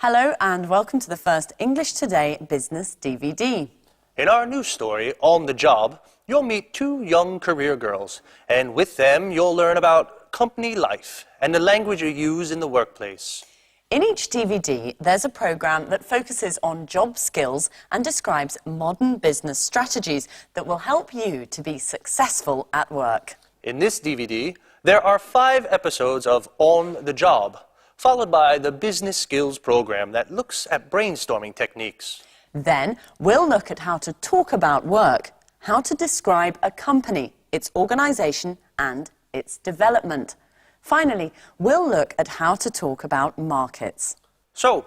Hello and welcome to the first English Today Business DVD. In our new story, On the Job, you'll meet two young career girls, and with them you'll learn about company life and the language you use in the workplace. In each DVD, there's a program that focuses on job skills and describes modern business strategies that will help you to be successful at work. In this DVD, there are 5 episodes of On the Job, followed by the Business Skills program that looks at brainstorming techniques. Then, we'll look at how to talk about work, how to describe a company, its organisation and its development. Finally, we'll look at how to talk about markets. So,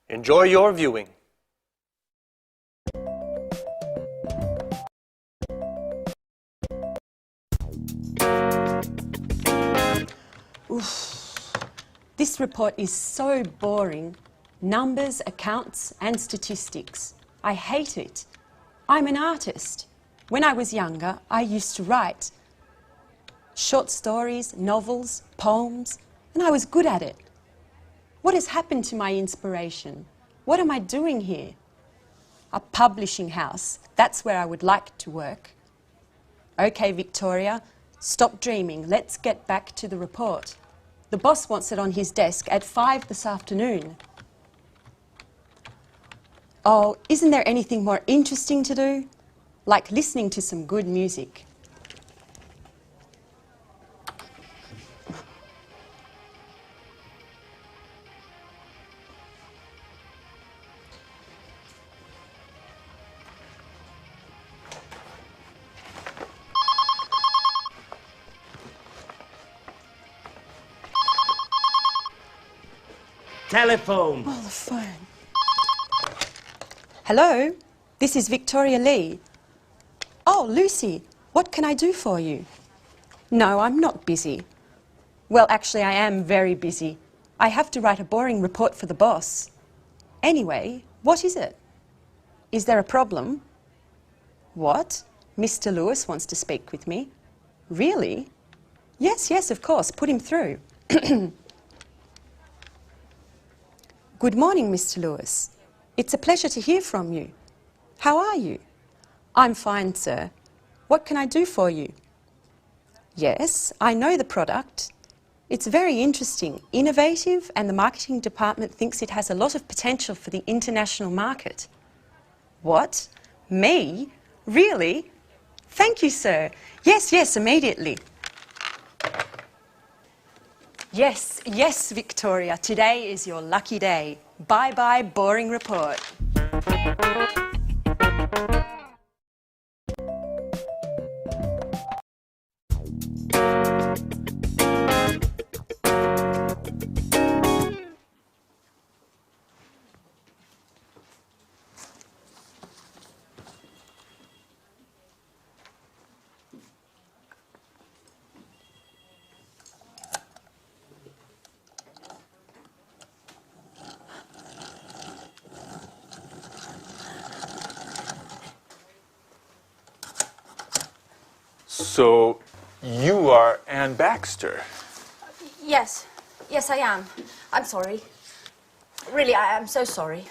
enjoy your viewing. This report is so boring. Numbers, accounts and statistics. I hate it. I'm an artist. When I was younger, I used to write short stories, novels, poems, and I was good at it. What has happened to my inspiration? What am I doing here? A publishing house, that's where I would like to work. Okay, Victoria, stop dreaming. Let's get back to the report. The boss wants it on his desk at 5 this afternoon. Oh, isn't there anything more interesting to do? Like listening to some good music. Telephone. Oh, the phone. Hello, this is Victoria Lee. Oh, Lucy, what can I do for you? No, I'm not busy. Well, actually, I am very busy. I have to write a boring report for the boss. Anyway, what is it? Is there a problem? What? Mr. Lewis wants to speak with me. Really? Yes, of course. Put him through. Good morning, Mr. Lewis. It's a pleasure to hear from you. How are you? I'm fine, sir. What can I do for you? Yes, I know the product. It's very interesting, innovative, and the marketing department thinks it has a lot of potential for the international market. What? Me? Really? Thank you, sir. Yes, immediately. Yes, Victoria. Today is your lucky day. Bye-bye, boring report. So, you are Anne Baxter. Yes, I am. I'm sorry. Really, I am so sorry.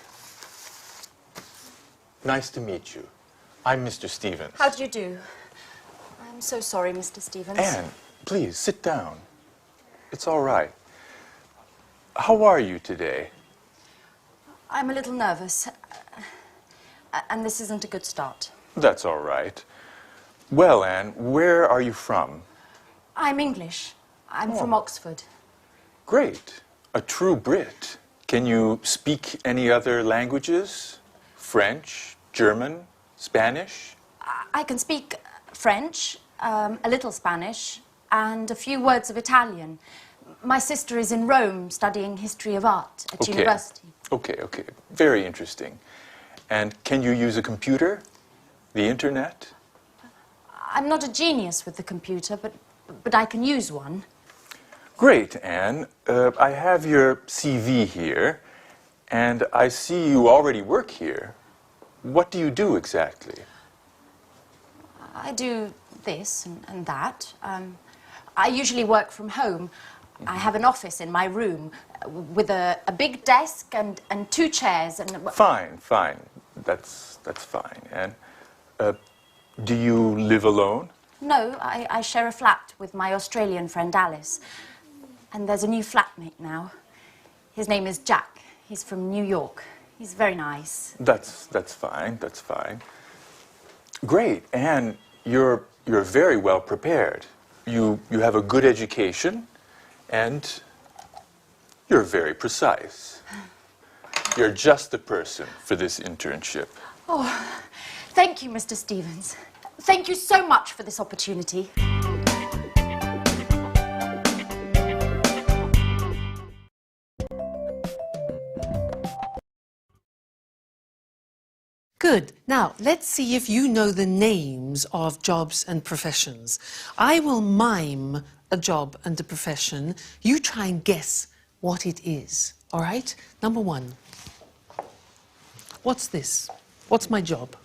Nice to meet you. I'm Mr. Stevens. How do you do? I'm so sorry, Mr. Stevens. Anne, please, sit down. It's all right. How are you today? I'm a little nervous. And this isn't a good start. That's all right. Well, Anne, where are you from? I'm English. I'm from Oxford. Great. A true Brit. Can you speak any other languages? French, German, Spanish? I can speak French, a little Spanish, and a few words of Italian. My sister is in Rome studying history of art at university. Okay. Very interesting. And can you use a computer? The internet? I'm not a genius with the computer, but I can use one. Great, Anne. I have your CV here, and I see you already work here. What do you do exactly? I do this and that. I usually work from home. I have an office in my room with a big desk and 2 chairs and... Fine, fine. That's fine. And do you live alone? No, I share a flat with my Australian friend Alice. And there's a new flatmate now. His name is Jack. He's from New York. He's very nice. That's fine. That's fine. Great. And you're very well prepared. You have a good education, and you're very precise. You're just the person for this internship. Oh, thank you, Mr. Stevens. Thank you so much for this opportunity. Good. Now, let's see if you know the names of jobs and professions. I will mime a job and a profession. You try and guess what it is. All right? Number 1. What's this? What's my job?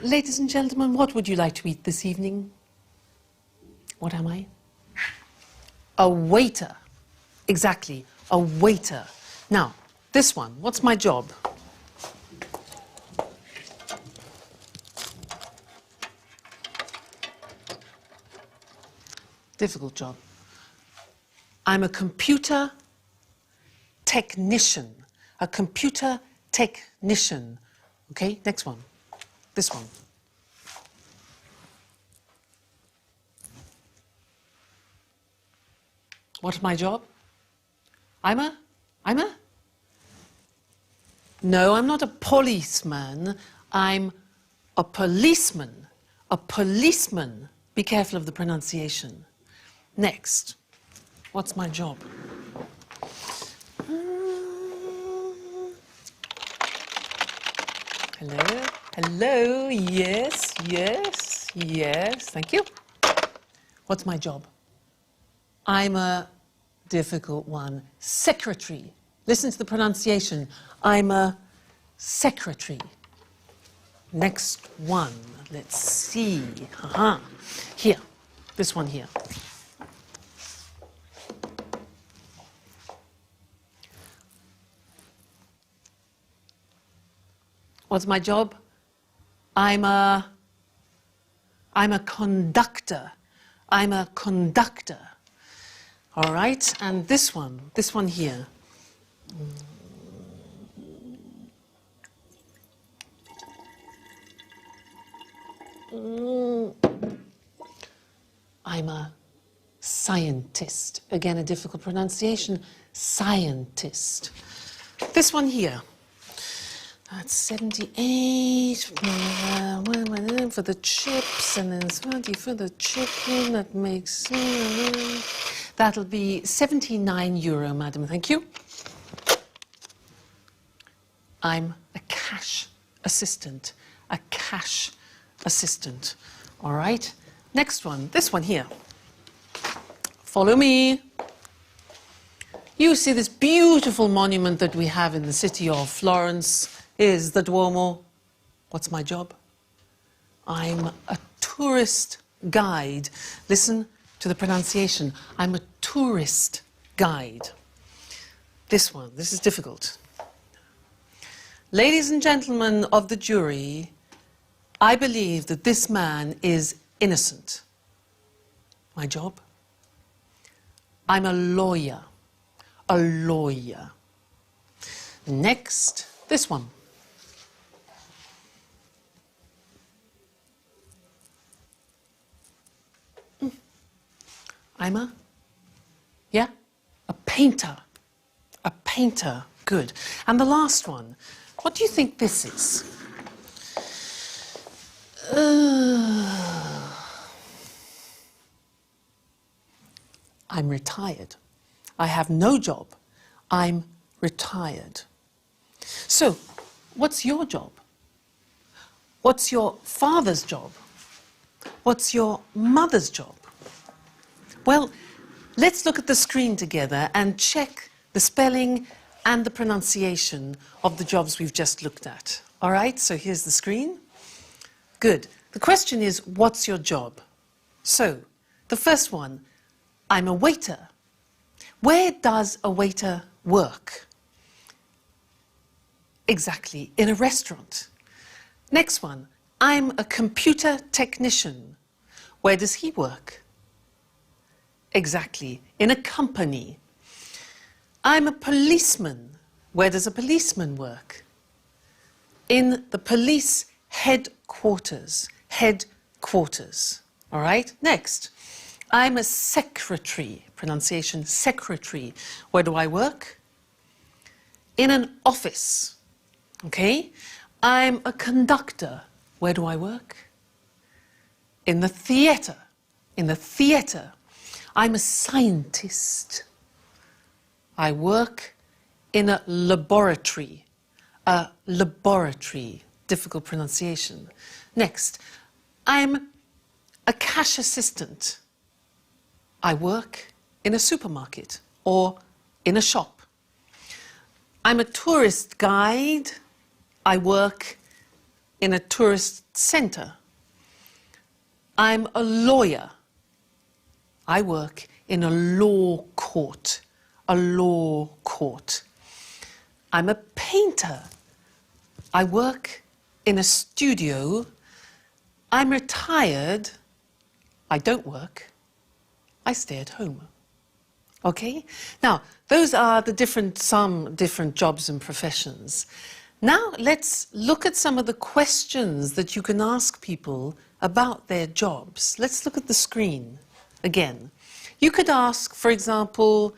Ladies and gentlemen, what would you like to eat this evening? What am I? A waiter. Exactly, a waiter. Now, this one, what's my job? Difficult job. I'm a computer technician. A computer technician. Okay, next one. This one. What's my job? I'm a? No, I'm not a policeman. I'm a policeman. A policeman. Be careful of the pronunciation. Next. What's my job? Hello? Hello? Yes, yes, yes. Thank you. What's my job? I'm a difficult one. Secretary. Listen to the pronunciation. I'm a secretary. Next one. Let's see. Here. This one here. What's my job? I'm a conductor. I'm a conductor. All right, and this one here. I'm a scientist. Again, a difficult pronunciation. Scientist. This one here. That's 78 for the chips, and then 30 for the chicken. That makes... That'll be €79, madam. Thank you. I'm a cash assistant. A cash assistant. All right. Next one. This one here. Follow me. You see this beautiful monument that we have in the city of Florence is the Duomo. What's my job? I'm a tourist guide. Listen to the pronunciation. I'm a tourist guide. This one, this is difficult. Ladies and gentlemen of the jury, I believe that this man is innocent. My job? I'm a lawyer. A lawyer. Next, this one. I'm a painter. A painter. Good. And the last one. What do you think this is? I'm retired. I have no job. I'm retired. So, what's your job? What's your father's job? What's your mother's job? Well, let's look at the screen together and check the spelling and the pronunciation of the jobs we've just looked at. All right, so here's the screen. Good. The question is, what's your job? So, the first one, I'm a waiter. Where does a waiter work? Exactly, in a restaurant. Next one, I'm a computer technician. Where does he work? Exactly, in a company. I'm a policeman. Where does a policeman work? In the police headquarters. Headquarters. All right, next. I'm a secretary. Pronunciation, secretary. Where do I work? In an office. Okay? I'm a conductor. Where do I work? In the theatre. In the theatre. I'm a scientist. I work in a laboratory. A laboratory. Difficult pronunciation. Next, I'm a cash assistant. I work in a supermarket or in a shop. I'm a tourist guide. I work in a tourist centre. I'm a lawyer. I work in a law court. A law court. I'm a painter. I work in a studio. I'm retired. I don't work. I stay at home. Okay? Now, those are the some different jobs and professions. Now, let's look at some of the questions that you can ask people about their jobs. Let's look at the screen again. You could ask, for example,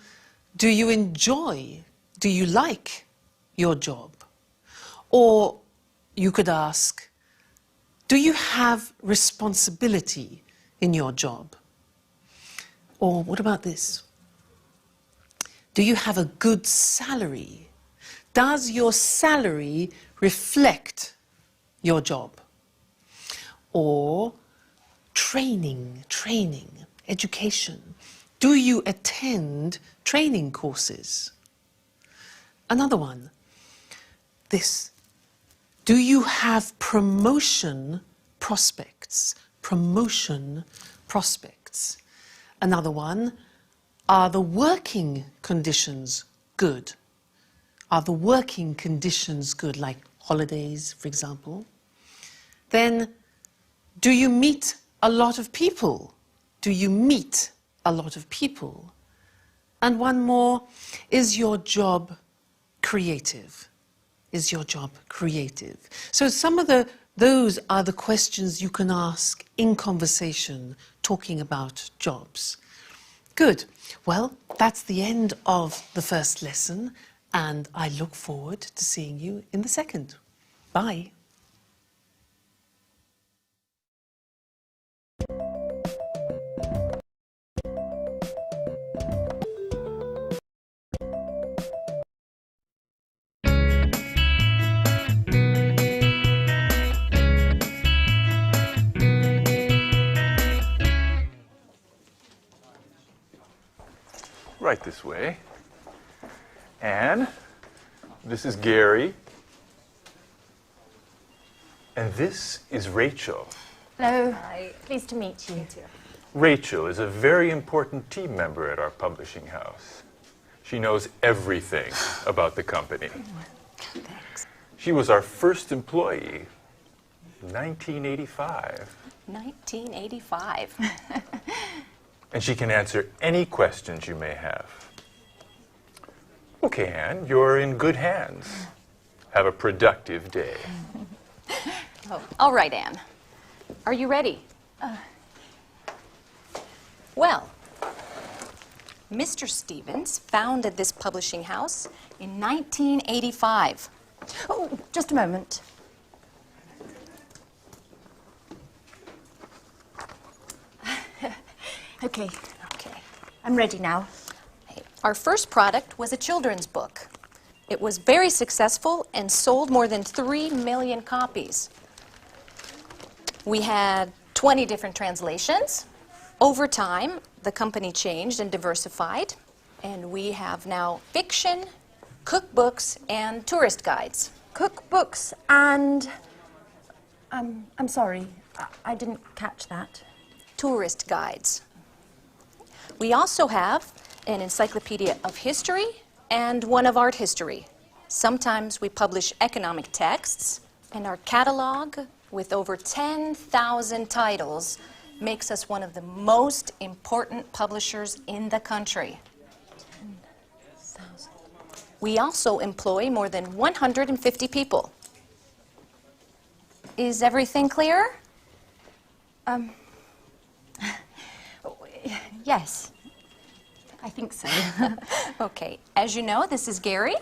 do you enjoy, do you like your job? Or you could ask, do you have responsibility in your job? Or what about this? Do you have a good salary? Does your salary reflect your job? Or training, education. Do you attend training courses? Another one, this. Do you have promotion prospects? Promotion prospects. Another one, are the working conditions good? Are the working conditions good, like holidays, for example? Then, do you meet a lot of people? Do you meet a lot of people? And one more, is your job creative? Is your job creative? So some of those are the questions you can ask in conversation, talking about jobs. Good. Well, that's the end of the first lesson, and I look forward to seeing you in the second. Bye. Right this way. Anne, this is Gary. And this is Rachel. Hello. Hi. Pleased to meet you. Rachel is a very important team member at our publishing house. She knows everything about the company. Thanks. She was our first employee, 1985. 1985. And she can answer any questions you may have. Okay, Anne, you're in good hands. Have a productive day. Oh, all right, Anne. Are you ready? Well, Mr. Stevens founded this publishing house in 1985. Oh, just a moment. Okay. I'm ready now. Our first product was a children's book. It was very successful and sold more than 3 million copies. We had 20 different translations. Over time, the company changed and diversified, and we have now fiction, cookbooks, and tourist guides. Cookbooks and... I'm sorry. I didn't catch that. Tourist guides. We also have an encyclopedia of history and one of art history. Sometimes we publish economic texts, and our catalog with over 10,000 titles makes us one of the most important publishers in the country. 10,000. We also employ more than 150 people. Is everything clear? Yes, I think so. Okay, as you know, this is Gary.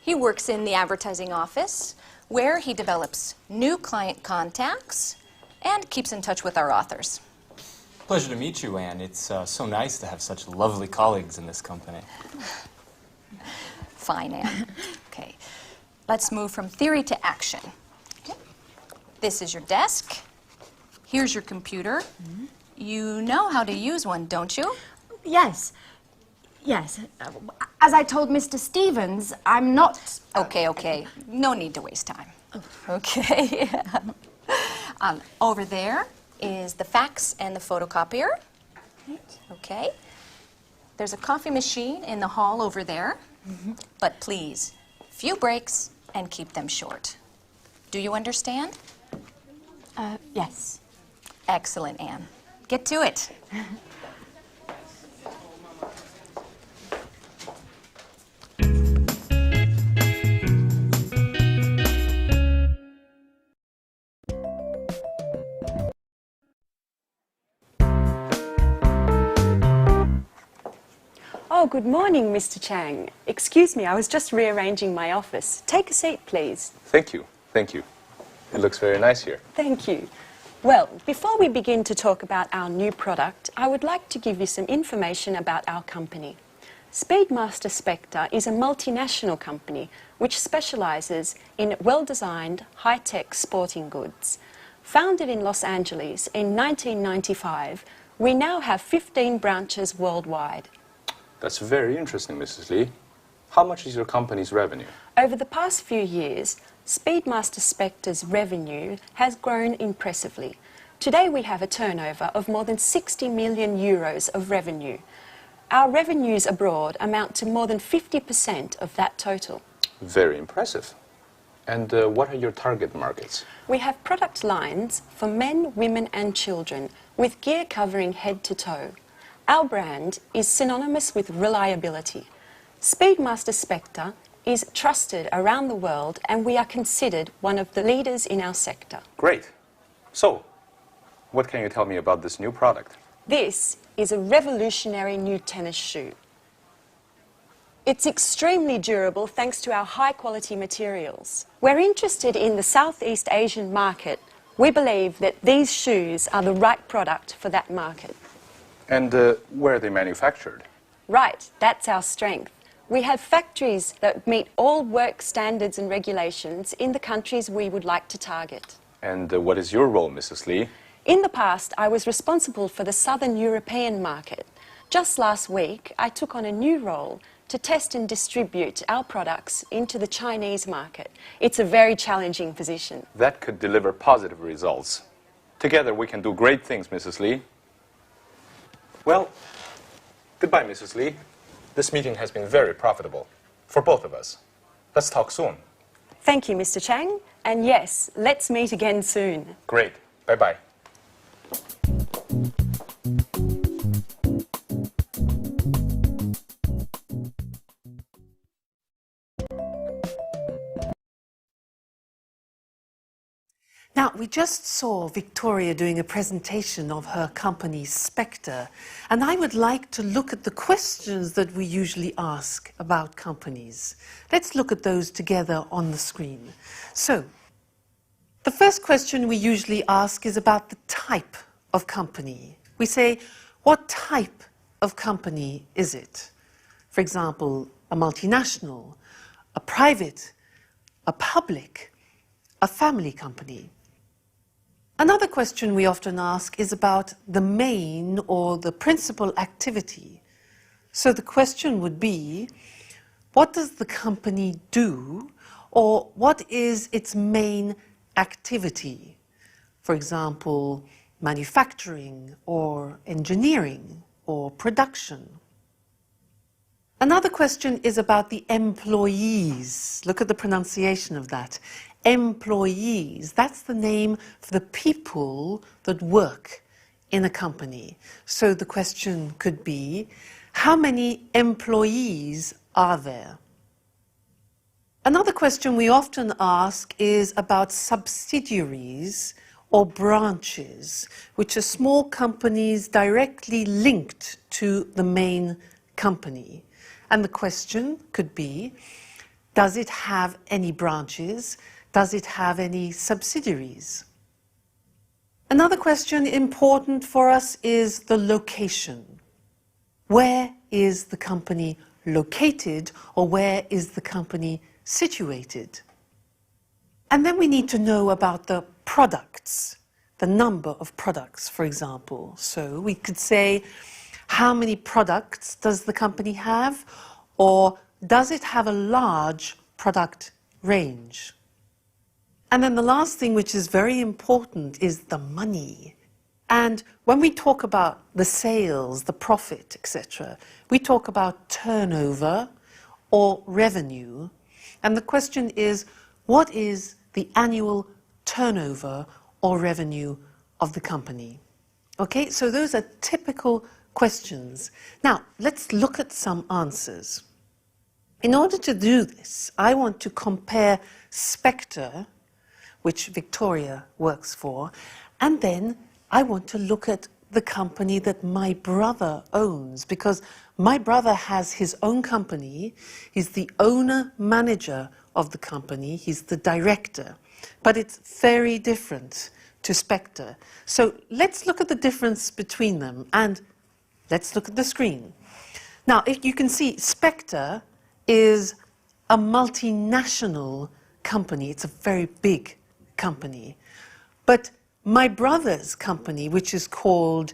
He works in the advertising office, where he develops new client contacts and keeps in touch with our authors. Pleasure to meet you, Anne. It's so nice to have such lovely colleagues in this company. Fine, Anne. Okay, let's move from theory to action. Okay. This is your desk. Here's your computer. You know how to use one, don't you? Yes. Yes. As I told Mr. Stevens, I'm not... Okay. No need to waste time. Okay. Over there is the fax and the photocopier. Okay. There's a coffee machine in the hall over there. But please, few breaks and keep them short. Do you understand? Yes. Excellent, Anne. Get to it. Oh, good morning, Mr. Chang. Excuse me, I was just rearranging my office. Take a seat, please. Thank you. Thank you. It looks very nice here. Thank you. Well, before we begin to talk about our new product, I would like to give you some information about our company. Speedmaster Spectre is a multinational company which specializes in well-designed, high-tech sporting goods. Founded in Los Angeles in 1995, we now have 15 branches worldwide. That's very interesting, Mrs. Lee. How much is your company's revenue? Over the past few years, Speedmaster Spectre's revenue has grown impressively. Today we have a turnover of more than 60 million euros of revenue. Our revenues abroad amount to more than 50% of that total. Very impressive. And what are your target markets? We have product lines for men, women and children with gear covering head to toe. Our brand is synonymous with reliability. Speedmaster Spectre is trusted around the world and we are considered one of the leaders in our sector. Great. So, what can you tell me about this new product? This is a revolutionary new tennis shoe. It's extremely durable thanks to our high-quality materials. We're interested in the Southeast Asian market. We believe that these shoes are the right product for that market. And where are they manufactured? Right, that's our strength. We have factories that meet all work standards and regulations in the countries we would like to target. And what is your role, Mrs. Lee? In the past, I was responsible for the Southern European market. Just last week, I took on a new role to test and distribute our products into the Chinese market. It's a very challenging position. That could deliver positive results. Together we can do great things, Mrs. Lee. Well, goodbye, Mrs. Lee. This meeting has been very profitable for both of us. Let's talk soon. Thank you, Mr. Chang. And yes, let's meet again soon. Great. Bye-bye. Now, we just saw Victoria doing a presentation of her company, Spectre, and I would like to look at the questions that we usually ask about companies. Let's look at those together on the screen. So, the first question we usually ask is about the type of company. We say, what type of company is it? For example, a multinational, a private, a public, a family company. Another question we often ask is about the main or the principal activity. So the question would be, what does the company do, or what is its main activity? For example, manufacturing or engineering or production. Another question is about the employees. Look at the pronunciation of that. Employees, that's the name for the people that work in a company. So the question could be, how many employees are there? Another question we often ask is about subsidiaries or branches, which are small companies directly linked to the main company. And the question could be, does it have any branches? Does it have any subsidiaries? Another question important for us is the location. Where is the company located, or where is the company situated? And then we need to know about the products, the number of products, for example. So we could say, how many products does the company have, or does it have a large product range? And then the last thing, which is very important, is the money. And when we talk about the sales, the profit, etc., we talk about turnover or revenue. And the question is, what is the annual turnover or revenue of the company? Okay, so those are typical questions. Now, let's look at some answers. In order to do this, I want to compare Spectre, which Victoria works for, and then I want to look at the company that my brother owns, because my brother has his own company. He's the owner-manager of the company. He's the director. But it's very different to Spectre. So let's look at the difference between them, and let's look at the screen. Now, if you can see, Spectre is a multinational company. It's a very big company. But my brother's company, which is called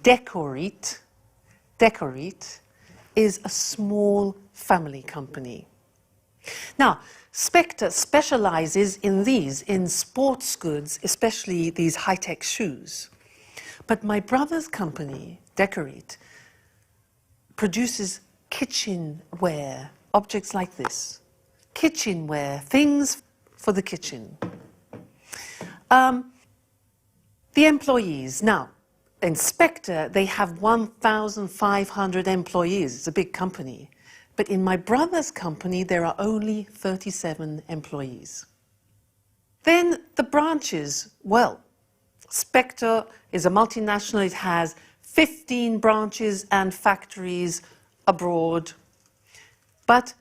Decorate, is a small family company. Now, Spectre specializes in sports goods, especially these high-tech shoes. But my brother's company, Decorate, produces kitchenware, objects like this. Kitchenware, things for the kitchen. The employees. Now, in Spectre, they have 1,500 employees. It's a big company. But in my brother's company, there are only 37 employees. Then the branches. Well, Spectre is a multinational. It has 15 branches and factories abroad. But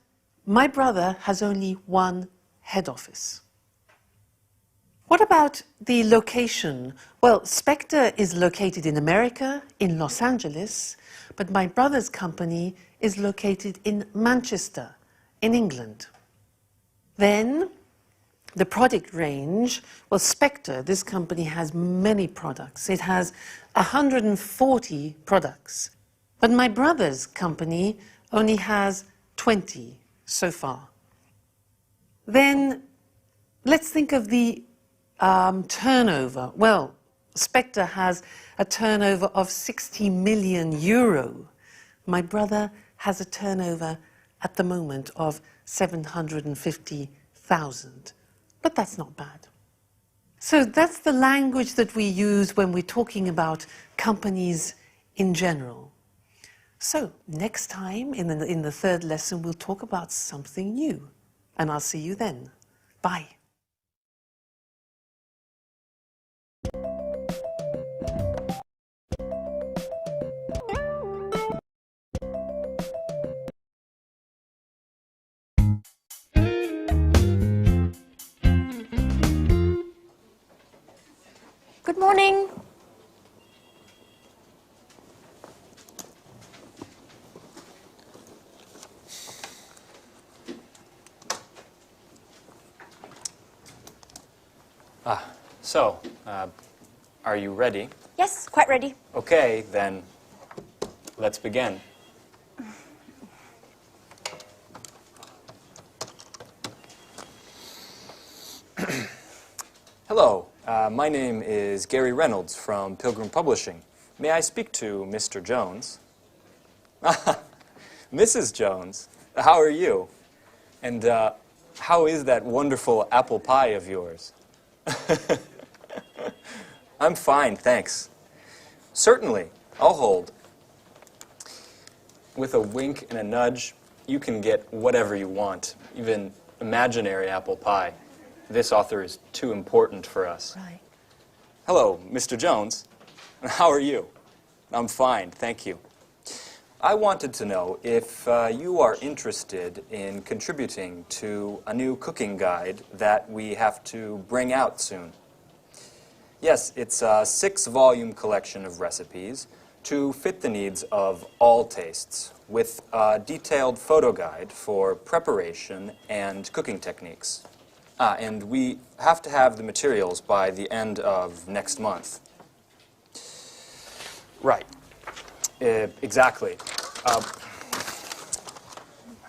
my brother has only one head office. What about the location? Well, Spectre is located in America, in Los Angeles, but my brother's company is located in Manchester, in England. Then, the product range, well, Spectre, this company has many products. It has 140 products. But my brother's company only has 20 so far. Then, let's think of the turnover. Well, Spectre has a turnover of 60 million euro. My brother has a turnover at the moment of 750,000. But that's not bad. So that's the language that we use when we're talking about companies in general. So next time, in the third lesson, we'll talk about something new. And I'll see you then. Bye. Good morning. So, are you ready? Yes, quite ready. Okay, then let's begin. Hello, my name is Gary Reynolds from Pilgrim Publishing. May I speak to Mr. Jones? Mrs. Jones, how are you? And how is that wonderful apple pie of yours? I'm fine, thanks. Certainly, I'll hold. With a wink and a nudge, you can get whatever you want, even imaginary apple pie. This author is too important for us. Right. Hello, Mr. Jones. How are you? I'm fine, thank you. I wanted to know if you are interested in contributing to a new cooking guide that we have to bring out soon. Yes, it's a 6-volume collection of recipes to fit the needs of all tastes, with a detailed photo guide for preparation and cooking techniques. And we have to have the materials by the end of next month. Right. Exactly.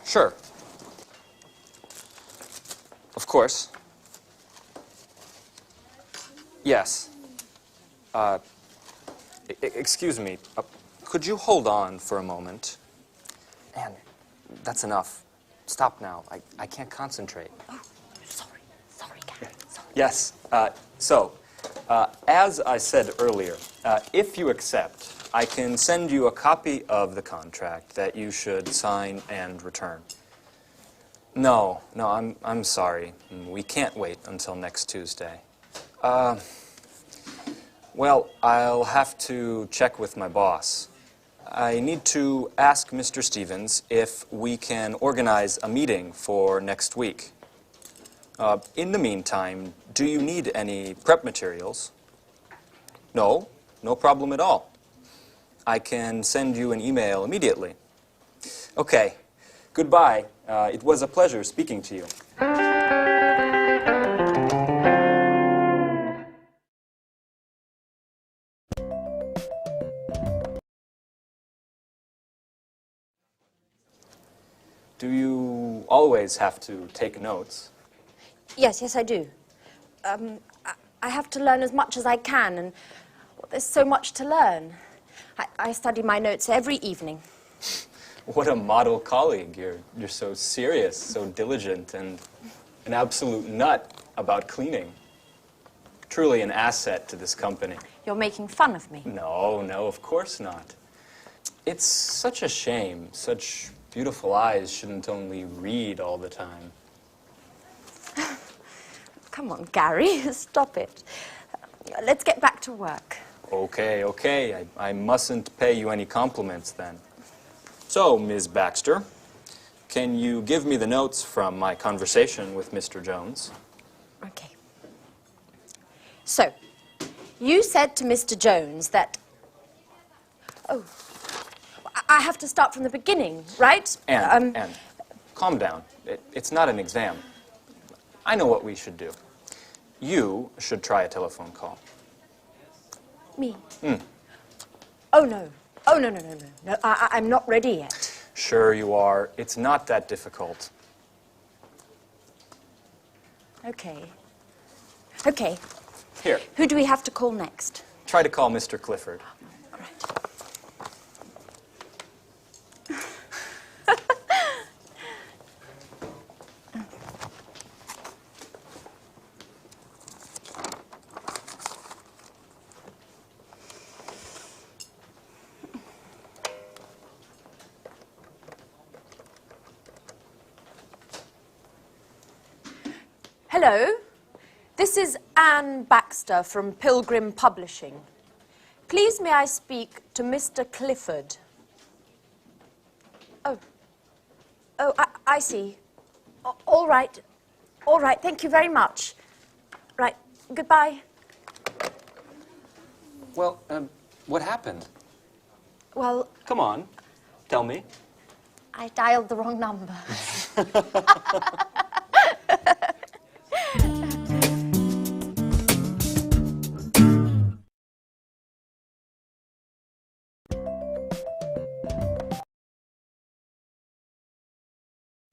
Sure. Of course. Yes. Excuse me. Could you hold on for a moment? Anne, that's enough. Stop now. I can't concentrate. Oh, sorry, Gary, sorry. Yes. As I said earlier, if you accept, I can send you a copy of the contract that you should sign and return. No, I'm sorry. We can't wait until next Tuesday. Well, I'll have to check with my boss. I need to ask Mr. Stevens if we can organize a meeting for next week. In the meantime, do you need any prep materials? No problem at all. I can send you an email immediately. Okay, goodbye. It was a pleasure speaking to you. Do you always have to take notes? Yes, I do. I have to learn as much as I can, and there's so much to learn. I study my notes every evening. What a model colleague. You're so serious, so diligent, and an absolute nut about cleaning. Truly an asset to this company. You're making fun of me. No, of course not. It's such a shame. Such beautiful eyes shouldn't only read all the time. Come on, Gary, stop it. Let's get back to work. Okay. I mustn't pay you any compliments then. So, Ms. Baxter, can you give me the notes from my conversation with Mr. Jones? Okay. So, you said to Mr. Jones that... Oh, I have to start from the beginning, right? Anne, calm down. It's not an exam. I know what we should do. You should try a telephone call. Me? Oh, no. No, I'm not ready yet. Sure you are. It's not that difficult. Okay. Here, Who do we have to call next? try to call Mr. Clifford. Great. Hello, this is Anne Baxter from Pilgrim Publishing. Please may I speak to Mr. Clifford? Oh, I see. All right, thank you very much. Right, goodbye. Well, what happened? Well, Come on, tell me. I dialed the wrong number.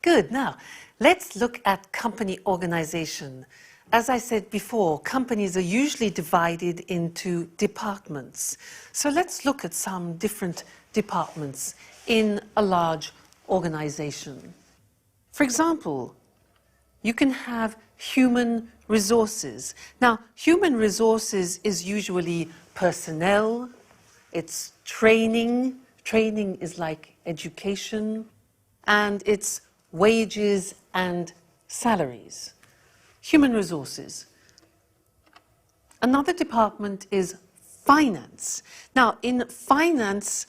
Good. Now, let's look at company organization. As I said before, companies are usually divided into departments. So let's look at some different departments in a large organization. For example, you can have human resources. Now, human resources is usually personnel, it's training. Training is like education, and it's wages and salaries. Human resources. Another department is finance. Now, in finance,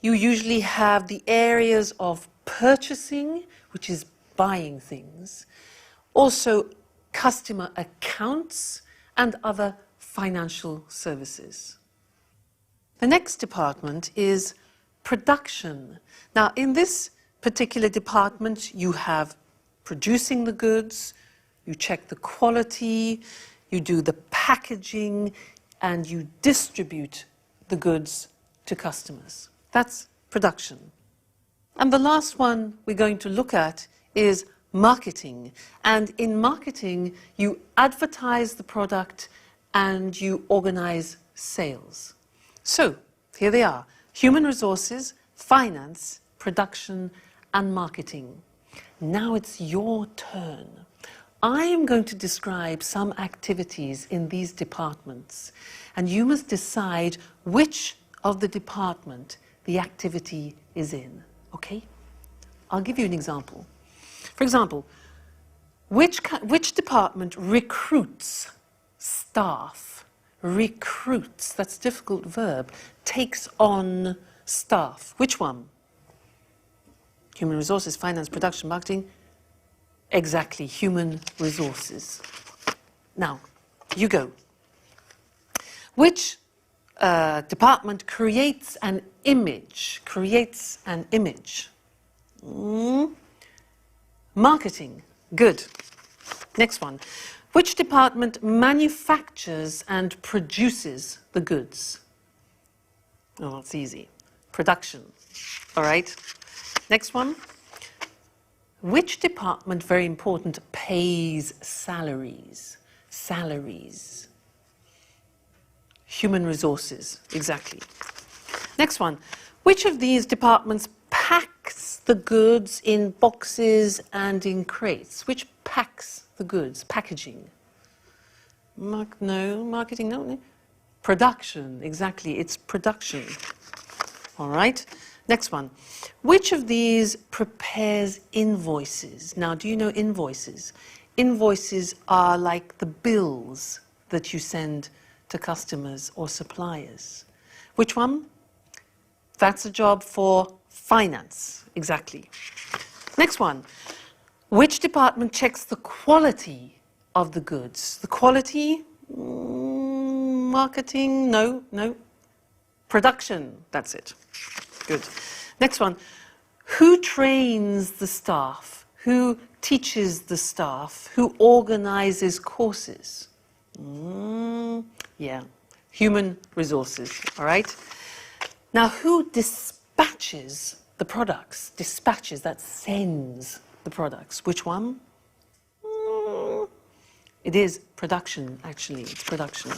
you usually have the areas of purchasing, which is buying things, also customer accounts and other financial services. The next department is production. Now, in this particular department, you have producing the goods, you check the quality, you do the packaging, and you distribute the goods to customers. That's production. And the last one we're going to look at is marketing. And in marketing, you advertise the product and you organize sales. So, here they are: human resources, finance, production, and marketing. Now it's your turn. I am going to describe some activities in these departments, and you must decide which of the department the activity is in, okay? I'll give you an example. For example, which department recruits staff? Recruits, that's a difficult verb, takes on staff. Which one? Human resources, finance, production, marketing. Exactly, human resources. Now, you go. Which department creates an image? Creates an image. Marketing. Good. Next one. Which department manufactures and produces the goods? Oh, it's easy. Production. All right. Next one. Which department, very important, pays salaries? Salaries. Human resources, exactly. Next one. Which of these departments packs the goods in boxes and in crates? Which packs the goods? Packaging. No, marketing, no. Production, exactly, it's production. All right. Next one. Which of these prepares invoices? Now, do you know invoices? Invoices are like the bills that you send to customers or suppliers. Which one? That's a job for finance, exactly. Next one. Which department checks the quality of the goods? The quality? Marketing? No. Production, that's it. Good. Next one. Who trains the staff? Who teaches the staff? Who organizes courses? Yeah, human resources, all right? Now, who dispatches the products? Dispatches, that sends the products. Which one? It is production, actually, it's production.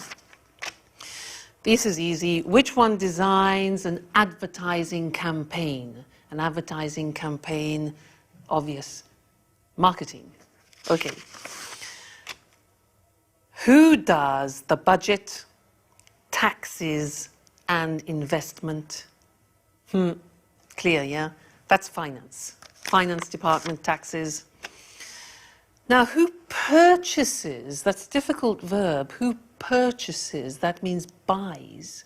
This is easy. Which one designs an advertising campaign? An advertising campaign, obvious. Marketing. Okay. Who does the budget, taxes, and investment? Clear, yeah? That's finance. Finance department, taxes. Now, who purchases? That's a difficult verb. Who purchases? That means buys.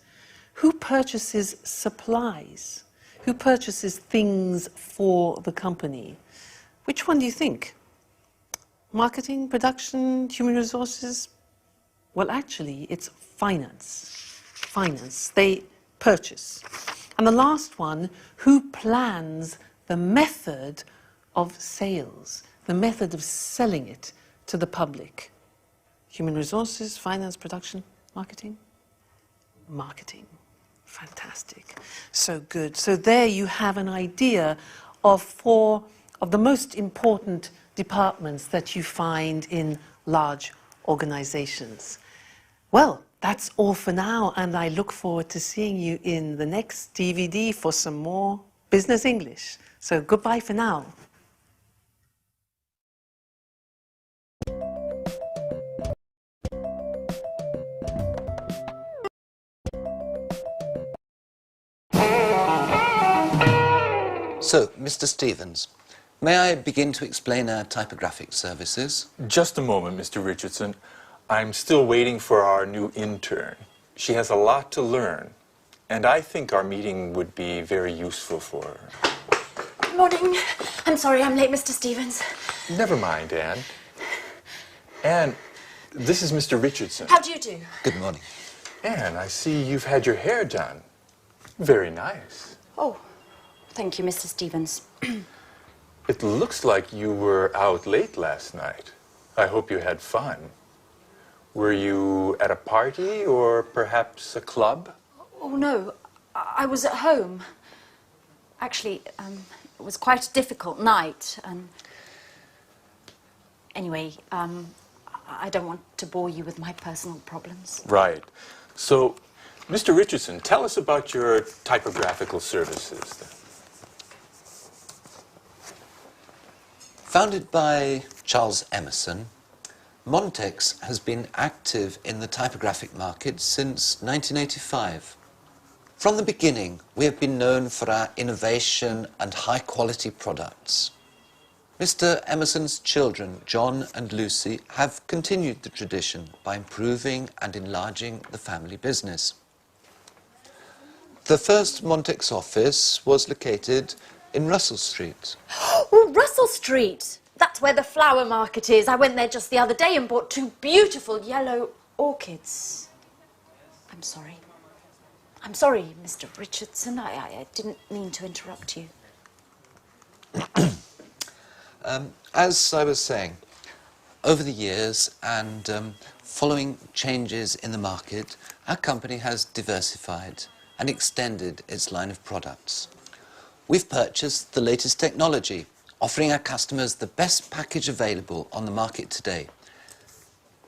Who purchases supplies? Who purchases things for the company? Which one do you think? Marketing, production, human resources? Well, actually, it's finance. Finance. They purchase. And the last one, who plans the method of sales, the method of selling it to the public? Human resources, finance, production, marketing? Marketing. Fantastic. So good. So there you have an idea of 4 of the most important departments that you find in large organizations. Well, that's all for now, and I look forward to seeing you in the next DVD for some more business English. So goodbye for now. So, Mr. Stevens, may I begin to explain our typographic services? Just a moment, Mr. Richardson. I'm still waiting for our new intern. She has a lot to learn, and I think our meeting would be very useful for her. Good morning. I'm sorry I'm late, Mr. Stevens. Never mind, Anne. Anne, this is Mr. Richardson. How do you do? Good morning. Anne, I see you've had your hair done. Very nice. Oh, thank you, Mr. Stevens. It looks like you were out late last night. I hope you had fun. Were you at a party or perhaps a club? Oh, no. I was at home. Actually, it was quite a difficult night. Anyway, I don't want to bore you with my personal problems. Right. So, Mr. Richardson, tell us about your typographical services then. Founded by Charles Emerson, Montex has been active in the typographic market since 1985. From the beginning, we have been known for our innovation and high-quality products. Mr. Emerson's children, John and Lucy, have continued the tradition by improving and enlarging the family business. The first Montex office was located in Russell Street. Oh, Russell Street! That's where the flower market is. I went there just the other day and bought 2 beautiful yellow orchids. I'm sorry. I'm sorry, Mr. Richardson. I didn't mean to interrupt you. As I was saying, over the years and following changes in the market, our company has diversified and extended its line of products. We've purchased the latest technology, offering our customers the best package available on the market today.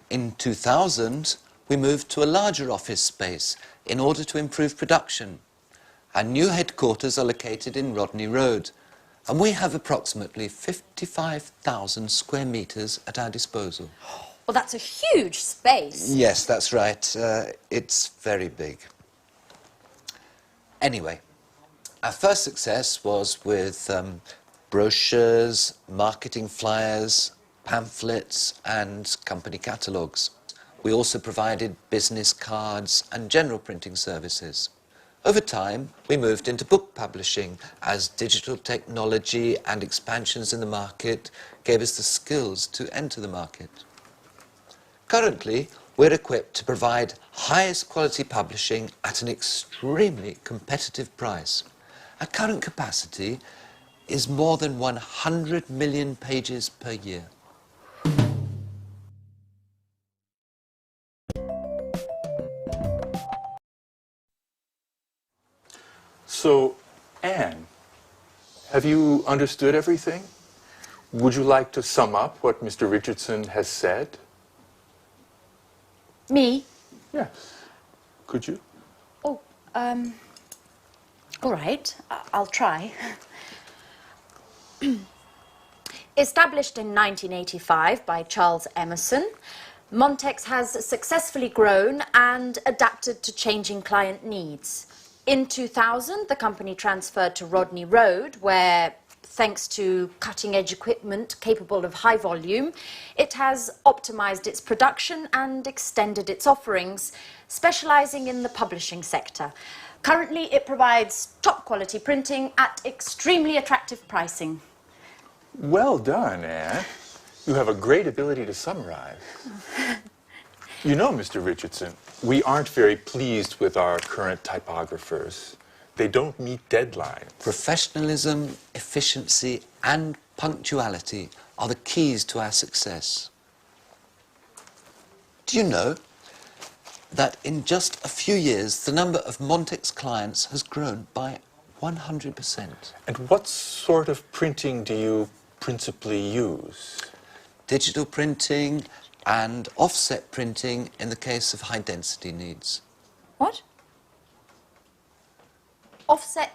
In 2000, we moved to a larger office space in order to improve production. Our new headquarters are located in Rodney Road, and we have approximately 55,000 square meters at our disposal. Well, that's a huge space. Yes, that's right. It's very big. Anyway, our first success was with brochures, marketing flyers, pamphlets, and company catalogues. We also provided business cards and general printing services. Over time, we moved into book publishing as digital technology and expansions in the market gave us the skills to enter the market. Currently, we're equipped to provide highest quality publishing at an extremely competitive price. Our current capacity is more than 100 million pages per year. So, Anne, have you understood everything? Would you like to sum up what Mr. Richardson has said? Me? Yes. Could you? Oh, all right. I'll try. Established in 1985 by Charles Emerson, Montex has successfully grown and adapted to changing client needs. In 2000, the company transferred to Rodney Road, where, thanks to cutting-edge equipment capable of high volume, it has optimized its production and extended its offerings, specializing in the publishing sector. Currently, it provides top-quality printing at extremely attractive pricing. Well done, Anne. You have a great ability to summarize. You know, Mr. Richardson, we aren't very pleased with our current typographers. They don't meet deadlines. Professionalism, efficiency, and punctuality are the keys to our success. Do you know that in just a few years, the number of Montex clients has grown by 100%? And what sort of printing do you principally use? Digital printing, and offset printing in the case of high-density needs. What? Offset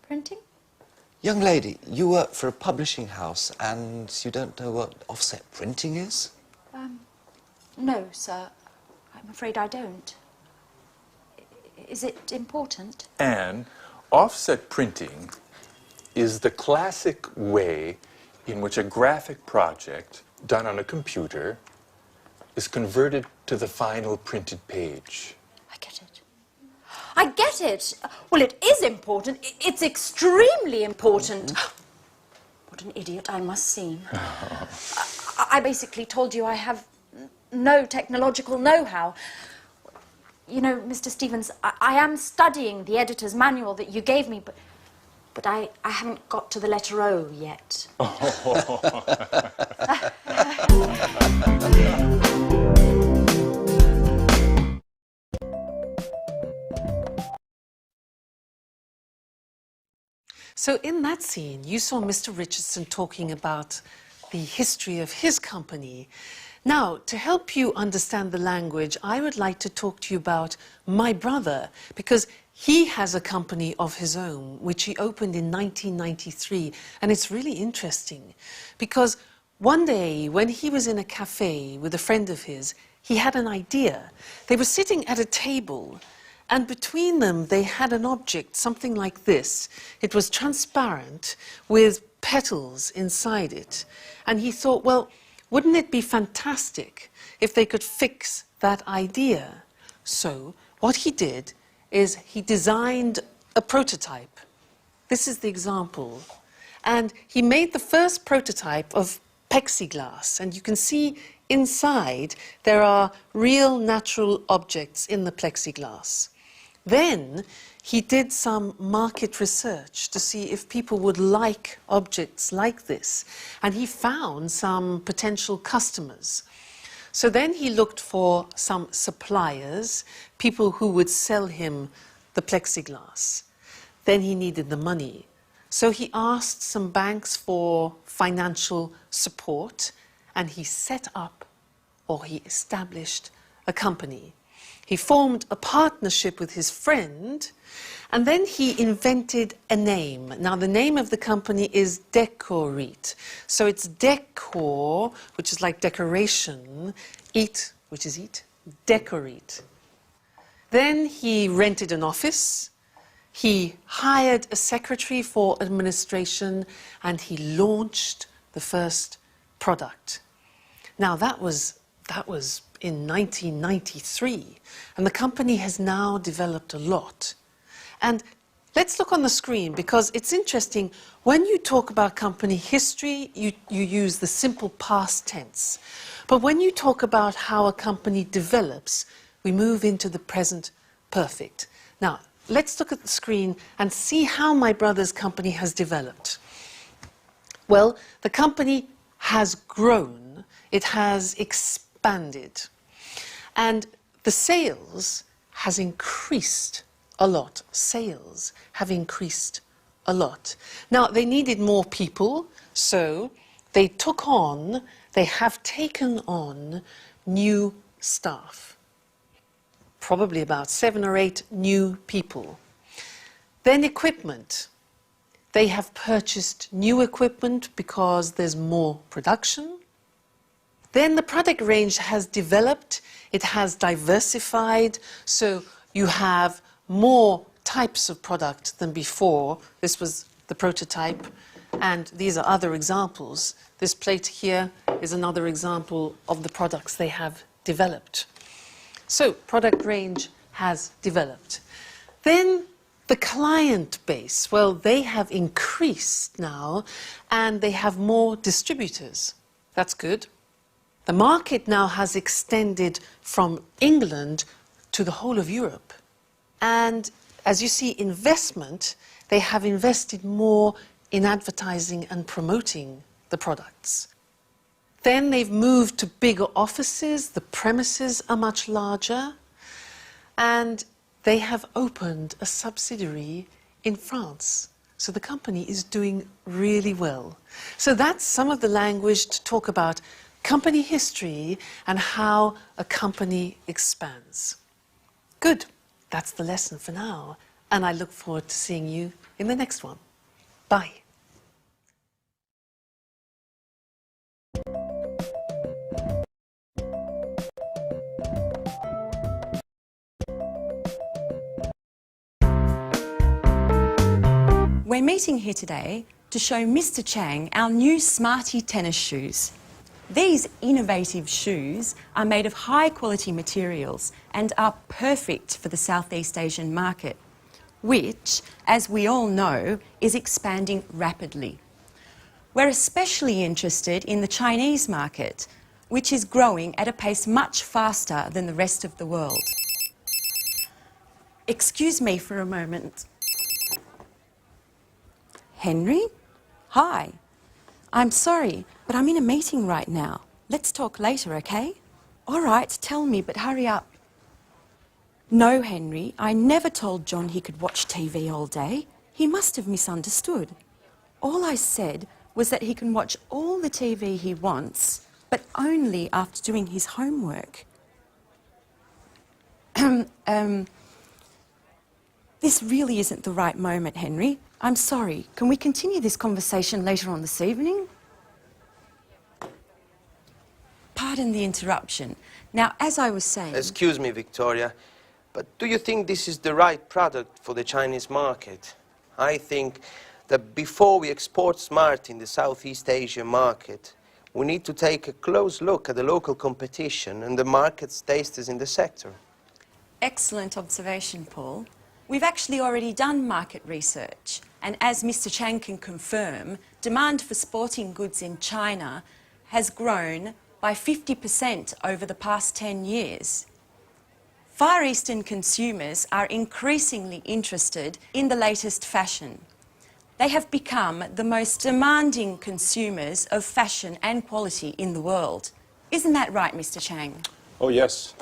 printing? Young lady, you work for a publishing house and you don't know what offset printing is? No, sir. I'm afraid I don't. Is it important? Anne, offset printing is the classic way in which a graphic project done on a computer is converted to the final printed page. I get it. I get it. Well, it is important. It's extremely important. What an idiot I must seem. I basically told you I have no technological know-how. You know, Mr. Stevens, I am studying the editor's manual that you gave me, but I haven't got to the letter O yet. So in that scene, you saw Mr. Richardson talking about the history of his company. Now, to help you understand the language, I would like to talk to you about my brother, because he has a company of his own, which he opened in 1993. And it's really interesting, because one day when he was in a cafe with a friend of his, he had an idea. They were sitting at a table, and between them they had an object, something like this. It was transparent with petals inside it. And he thought, well, wouldn't it be fantastic if they could fix that idea? So what he did is he designed a prototype. This is the example. And he made the first prototype of plexiglass. And you can see inside there are real natural objects in the plexiglass. Then he did some market research to see if people would like objects like this. And he found some potential customers. So then he looked for some suppliers, people who would sell him the plexiglass. Then he needed the money. So he asked some banks for financial support, and he set up, or he established, a company. He formed a partnership with his friend, and then he invented a name. Now, the name of the company is Decoreat. So it's decor, which is like decoration, eat, which is eat, Decoreat. Then he rented an office, he hired a secretary for administration, and he launched the first product. Now, that was in 1993, and the company has now developed a lot. And let's look on the screen, because it's interesting. When you talk about company history, you use the simple past tense. But when you talk about how a company develops, we move into the present perfect. Now, let's look at the screen and see how my brother's company has developed. Well, the company has grown. It has expanded. And the sales has increased a lot. Sales have increased a lot. Now, they needed more people, so they have taken on new staff. Probably about 7 or 8 new people. Then equipment. They have purchased new equipment because there's more production. Then the product range has developed, it has diversified, so you have more types of product than before. This was the prototype, and these are other examples. This plate here is another example of the products they have developed. So, product range has developed. Then the client base, well, they have increased now, and they have more distributors. That's good. The market now has extended from England to the whole of Europe. And as you see, investment, they have invested more in advertising and promoting the products. Then they've moved to bigger offices, the premises are much larger, and they have opened a subsidiary in France. So the company is doing really well. So that's some of the language to talk about company history, and how a company expands. Good. That's the lesson for now. And I look forward to seeing you in the next one. Bye. We're meeting here today to show Mr. Chang our new Smarty tennis shoes. These innovative shoes are made of high-quality materials and are perfect for the Southeast Asian market, which, as we all know, is expanding rapidly. We're especially interested in the Chinese market, which is growing at a pace much faster than the rest of the world. Excuse me for a moment. Henry? Hi. I'm sorry, but I'm in a meeting right now. Let's talk later, okay? All right, tell me, but hurry up. No, Henry, I never told John he could watch TV all day. He must have misunderstood. All I said was that he can watch all the TV he wants, but only after doing his homework. This really isn't the right moment, Henry. I'm sorry. Can we continue this conversation later on this evening? Pardon the interruption. Now, as I was saying... Excuse me, Victoria, but do you think this is the right product for the Chinese market? I think that before we export Smart in the Southeast Asian market, we need to take a close look at the local competition and the market's tasters in the sector. Excellent observation, Paul. We've actually already done market research, and as Mr. Chang can confirm, demand for sporting goods in China has grown by 50% over the past 10 years. Far Eastern consumers are increasingly interested in the latest fashion. They have become the most demanding consumers of fashion and quality in the world. Isn't that right, Mr. Chang? Oh, yes.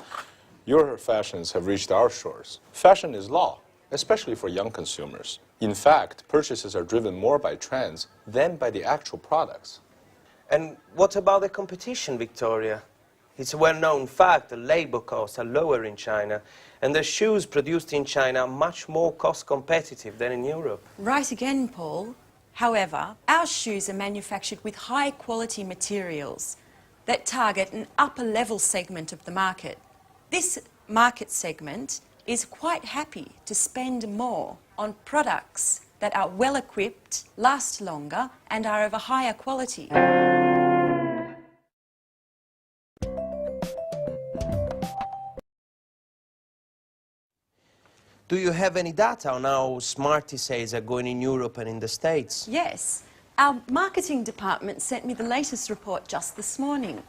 Your fashions have reached our shores. Fashion is law, especially for young consumers. In fact, purchases are driven more by trends than by the actual products. And what about the competition, Victoria? It's a well-known fact that labor costs are lower in China, and the shoes produced in China are much more cost-competitive than in Europe. Right again, Paul. However, our shoes are manufactured with high-quality materials that target an upper-level segment of the market. This market segment is quite happy to spend more on products that are well-equipped, last longer, and are of a higher quality. Do you have any data on how Smarty sales are going in Europe and in the States? Yes. Our marketing department sent me the latest report just this morning,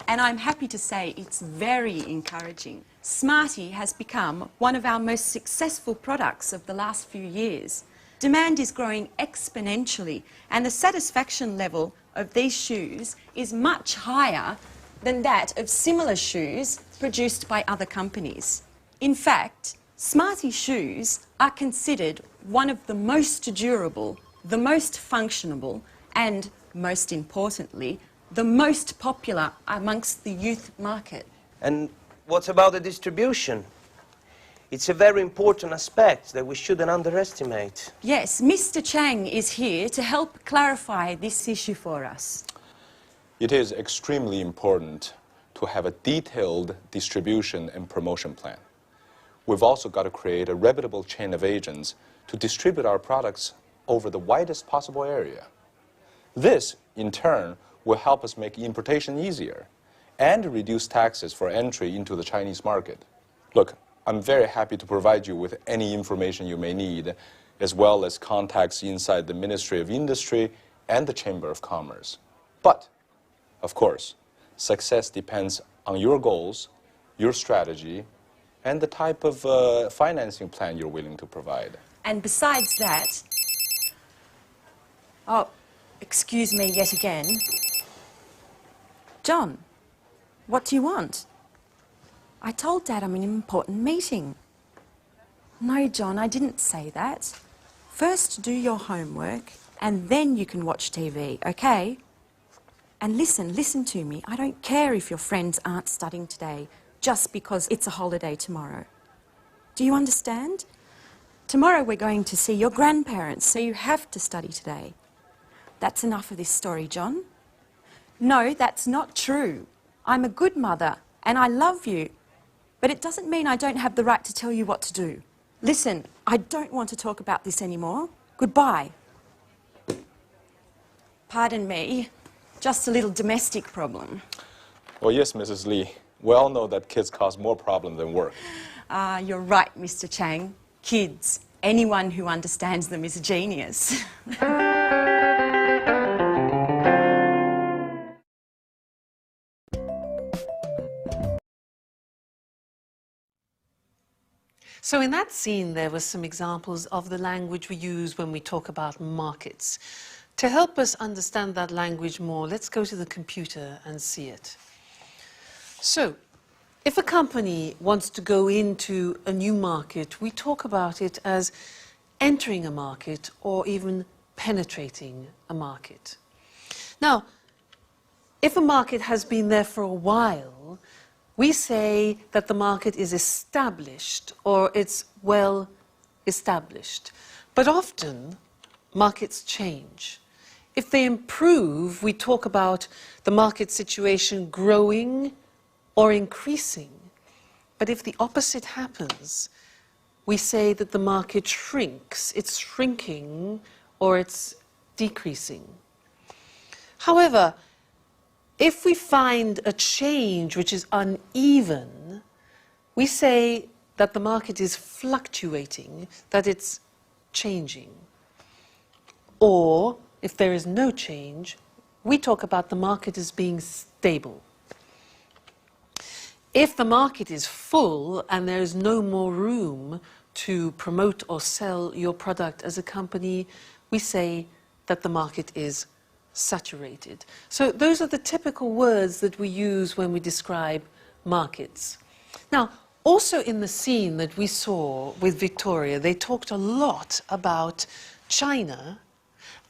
and I'm happy to say it's very encouraging. Smarty has become one of our most successful products of the last few years. Demand is growing exponentially, and the satisfaction level of these shoes is much higher than that of similar shoes produced by other companies. In fact, Smarty shoes are considered one of the most durable, the most functional, and, most importantly, the most popular amongst the youth market. And what about the distribution? It's a very important aspect that we shouldn't underestimate. Yes, Mr. Chang is here to help clarify this issue for us. It is extremely important to have a detailed distribution and promotion plan. We've also got to create a reputable chain of agents to distribute our products over the widest possible area. This, in turn, will help us make importation easier and reduce taxes for entry into the Chinese market. Look, I'm very happy to provide you with any information you may need, as well as contacts inside the Ministry of Industry and the Chamber of Commerce. But, of course, success depends on your goals, your strategy, and the type of financing plan you're willing to provide. And besides that... Oh, excuse me yet again. John, what do you want? I told Dad I'm in an important meeting. No, John, I didn't say that. First do your homework, and then you can watch TV, okay? And listen to me. I don't care if your friends aren't studying today just because it's a holiday tomorrow. Do you understand? Tomorrow we're going to see your grandparents, so you have to study today. That's enough of this story, John. No, that's not true. I'm a good mother and I love you, but it doesn't mean I don't have the right to tell you what to do. Listen, I don't want to talk about this anymore. Goodbye. Pardon me, just a little domestic problem. Well, yes, Mrs. Lee. We all know that kids cause more problem than work. You're right, Mr. Chang. Kids, anyone who understands them is a genius. So in that scene, there were some examples of the language we use when we talk about markets. To help us understand that language more, let's go to the computer and see it. So, if a company wants to go into a new market, we talk about it as entering a market or even penetrating a market. Now, if a market has been there for a while, we say that the market is established or it's well established. But often, markets change. If they improve, we talk about the market situation growing or increasing. But if the opposite happens, we say that the market shrinks, it's shrinking or it's decreasing. However, if we find a change which is uneven, we say that the market is fluctuating, that it's changing. Or, if there is no change, we talk about the market as being stable. If the market is full and there is no more room to promote or sell your product as a company, we say that the market is saturated. So those are the typical words that we use when we describe markets. Now, also in the scene that we saw with Victoria, they talked a lot about China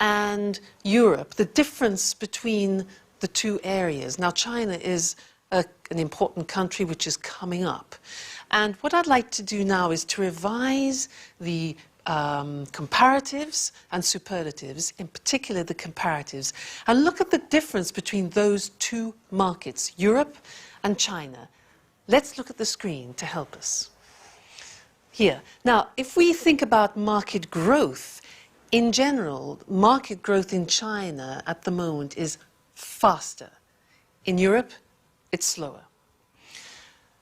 and Europe, the difference between the two areas. Now, China is an important country which is coming up. And what I'd like to do now is to revise the comparatives and superlatives, in particular the comparatives, and look at the difference between those two markets, Europe and China. Let's look at the screen to help us. Here. Now, if we think about market growth, in general, market growth in China at the moment is faster. In Europe, it's slower.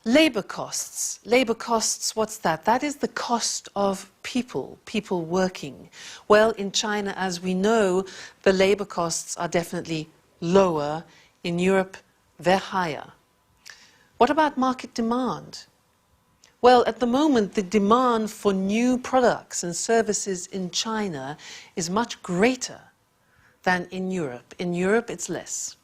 Labor costs, what's that? That is the cost of people working. Well, in China, as we know, the labor costs are definitely lower. In Europe, they're higher. What about market demand? Well, at the moment, the demand for new products and services in China is much greater than in Europe. In Europe, it's less.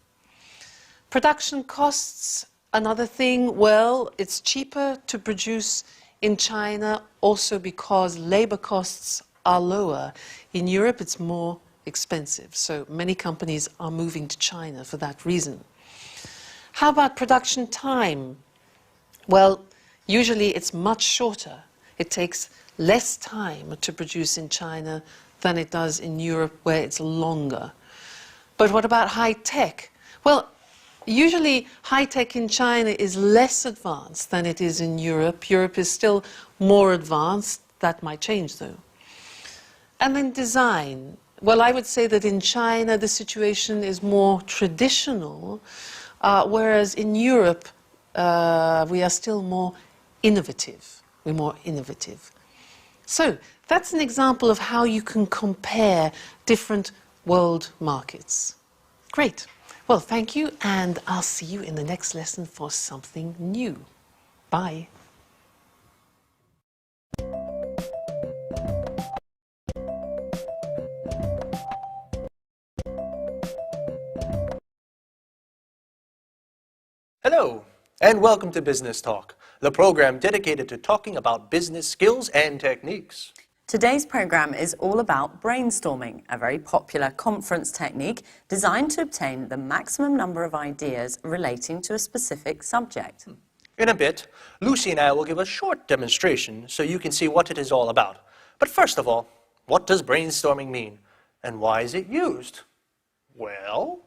Production costs, another thing, well, it's cheaper to produce in China also because labor costs are lower. In Europe, it's more expensive. So many companies are moving to China for that reason. How about production time? Well, usually it's much shorter. It takes less time to produce in China than it does in Europe, where it's longer. But what about high tech? Well, usually high-tech in China is less advanced than it is in Europe. Europe is still more advanced. That might change, though. And then design. Well, I would say that in China the situation is more traditional, whereas in Europe we are still more innovative. We're more innovative. So that's an example of how you can compare different world markets. Great. Well, thank you, and I'll see you in the next lesson for something new. Bye. Hello, and welcome to Business Talk, the program dedicated to talking about business skills and techniques. Today's programme is all about brainstorming, a very popular conference technique designed to obtain the maximum number of ideas relating to a specific subject. In a bit, Lucy and I will give a short demonstration so you can see what it is all about. But first of all, what does brainstorming mean? And why is it used? Well,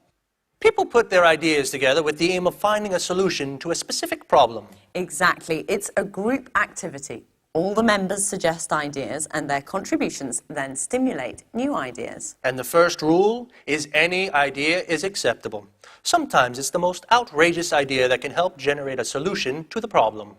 people put their ideas together with the aim of finding a solution to a specific problem. Exactly. It's a group activity. All the members suggest ideas and their contributions then stimulate new ideas. And the first rule is any idea is acceptable. Sometimes it's the most outrageous idea that can help generate a solution to the problem.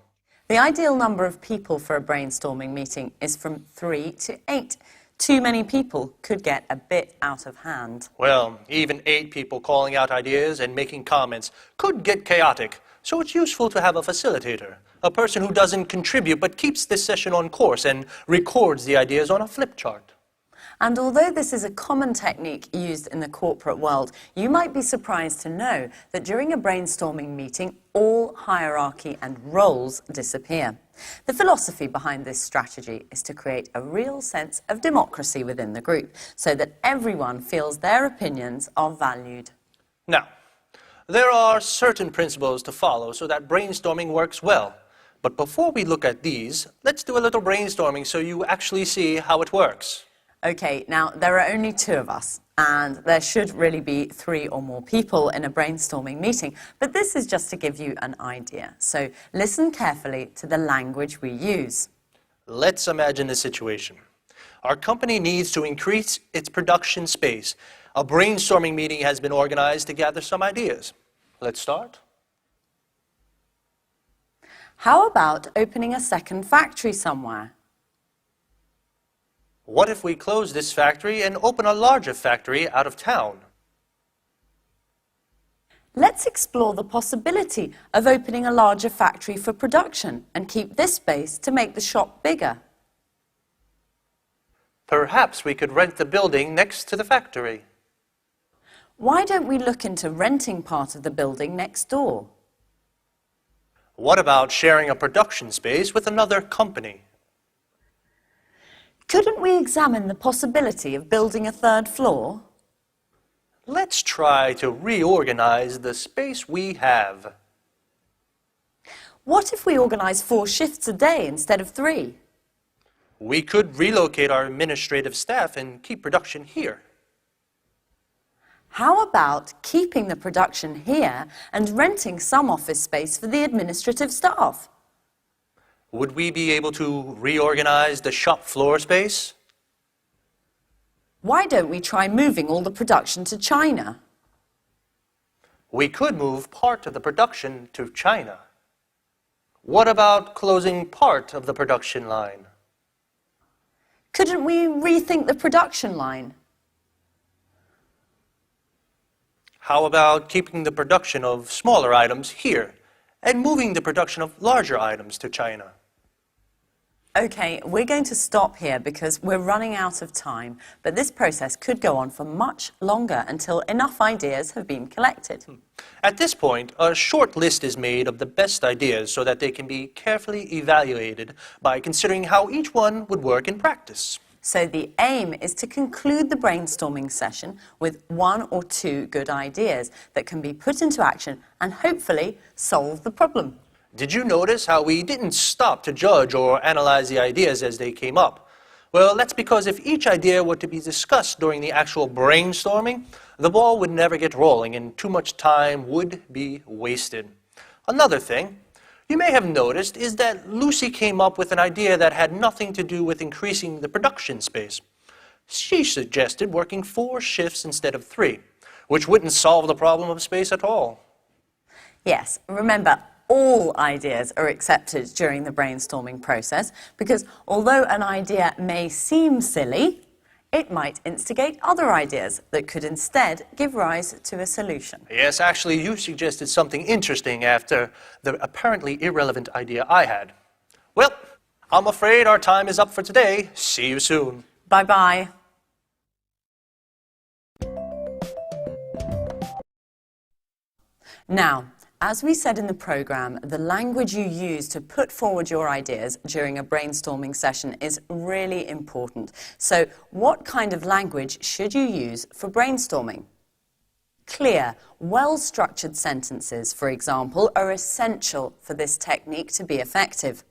The ideal number of people for a brainstorming meeting is from 3 to 8. Too many people could get a bit out of hand. Well, even 8 people calling out ideas and making comments could get chaotic, so it's useful to have a facilitator, a person who doesn't contribute but keeps the session on course and records the ideas on a flip chart. And although this is a common technique used in the corporate world, you might be surprised to know that during a brainstorming meeting, all hierarchy and roles disappear. The philosophy behind this strategy is to create a real sense of democracy within the group, so that everyone feels their opinions are valued. Now, there are certain principles to follow so that brainstorming works well. But before we look at these, let's do a little brainstorming so you actually see how it works. Okay, now there are only 2 of us, and there should really be 3 or more people in a brainstorming meeting, but this is just to give you an idea. So listen carefully to the language we use. Let's imagine a situation. Our company needs to increase its production space. A brainstorming meeting has been organized to gather some ideas. Let's start. How about opening a second factory somewhere? What if we close this factory and open a larger factory out of town? Let's explore the possibility of opening a larger factory for production and keep this space to make the shop bigger. Perhaps we could rent the building next to the factory. Why don't we look into renting part of the building next door? What about sharing a production space with another company? Couldn't we examine the possibility of building a 3rd floor? Let's try to reorganize the space we have. What if we organize 4 shifts a day instead of 3? We could relocate our administrative staff and keep production here. How about keeping the production here and renting some office space for the administrative staff? Would we be able to reorganize the shop floor space? Why don't we try moving all the production to China? We could move part of the production to China. What about closing part of the production line? Couldn't we rethink the production line? How about keeping the production of smaller items here and moving the production of larger items to China? Okay, we're going to stop here because we're running out of time, but this process could go on for much longer until enough ideas have been collected. At this point, a short list is made of the best ideas so that they can be carefully evaluated by considering how each one would work in practice. So the aim is to conclude the brainstorming session with 1 or 2 good ideas that can be put into action and hopefully solve the problem. Did you notice how we didn't stop to judge or analyze the ideas as they came up? Well, that's because if each idea were to be discussed during the actual brainstorming, the ball would never get rolling and too much time would be wasted. Another thing you may have noticed is that Lucy came up with an idea that had nothing to do with increasing the production space. She suggested working 4 shifts instead of 3, which wouldn't solve the problem of space at all. Yes, remember, all ideas are accepted during the brainstorming process because although an idea may seem silly, it might instigate other ideas that could instead give rise to a solution. Yes, actually, you suggested something interesting after the apparently irrelevant idea I had. Well, I'm afraid our time is up for today. See you soon. Bye-bye. Now, As we said in the programme, the language you use to put forward your ideas during a brainstorming session is really important. So, what kind of language should you use for brainstorming? Clear, well-structured sentences, for example, are essential for this technique to be effective.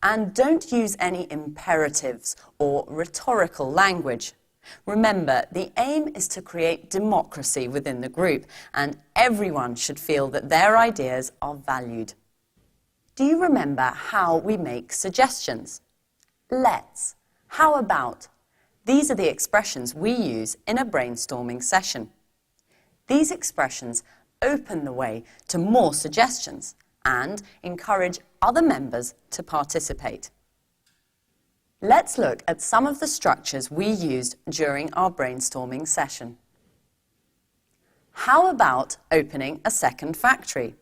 And don't use any imperatives or rhetorical language. Remember, the aim is to create democracy within the group, and everyone should feel that their ideas are valued. Do you remember how we make suggestions? Let's, how about? These are the expressions we use in a brainstorming session. These expressions open the way to more suggestions and encourage other members to participate. Let's look at some of the structures we used during our brainstorming session. How about opening a second factory?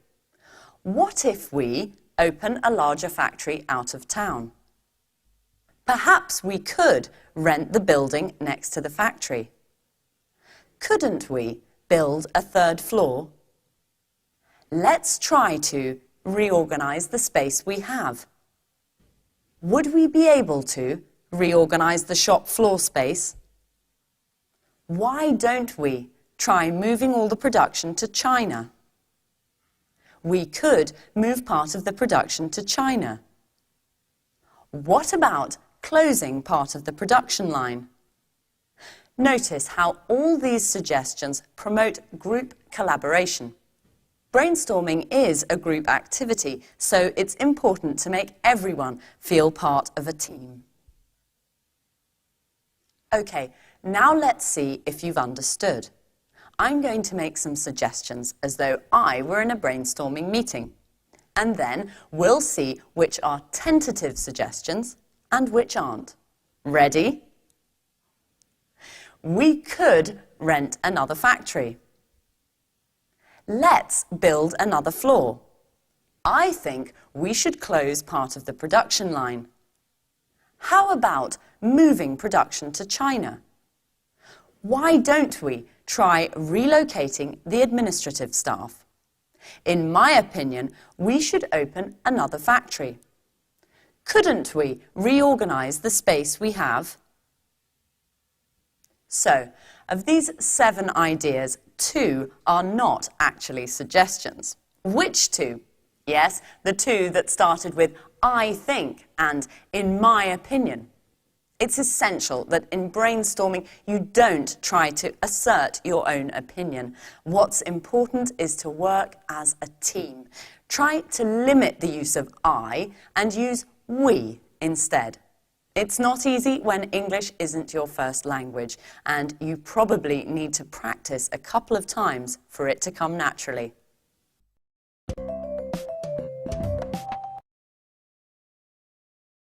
What if we open a larger factory out of town? Perhaps we could rent the building next to the factory. Couldn't we build a third floor? Let's try to reorganize the space we have. Would we be able to reorganize the shop floor space? Why don't we try moving all the production to China? We could move part of the production to China. What about closing part of the production line? Notice how all these suggestions promote group collaboration. Brainstorming is a group activity, so it's important to make everyone feel part of a team. Okay, now let's see if you've understood. I'm going to make some suggestions as though I were in a brainstorming meeting. And then we'll see which are tentative suggestions and which aren't. Ready? We could rent another factory. Let's build another floor. I think we should close part of the production line. How about moving production to China? Why don't we try relocating the administrative staff? In my opinion, we should open another factory. Couldn't we reorganize the space we have? So, of these 7 ideas, 2 are not actually suggestions. Which 2? Yes, the 2 that started with I think and in my opinion. It's essential that in brainstorming you don't try to assert your own opinion. What's important is to work as a team. Try to limit the use of I and use we instead. It's not easy when English isn't your first language, and you probably need to practice a couple of times for it to come naturally.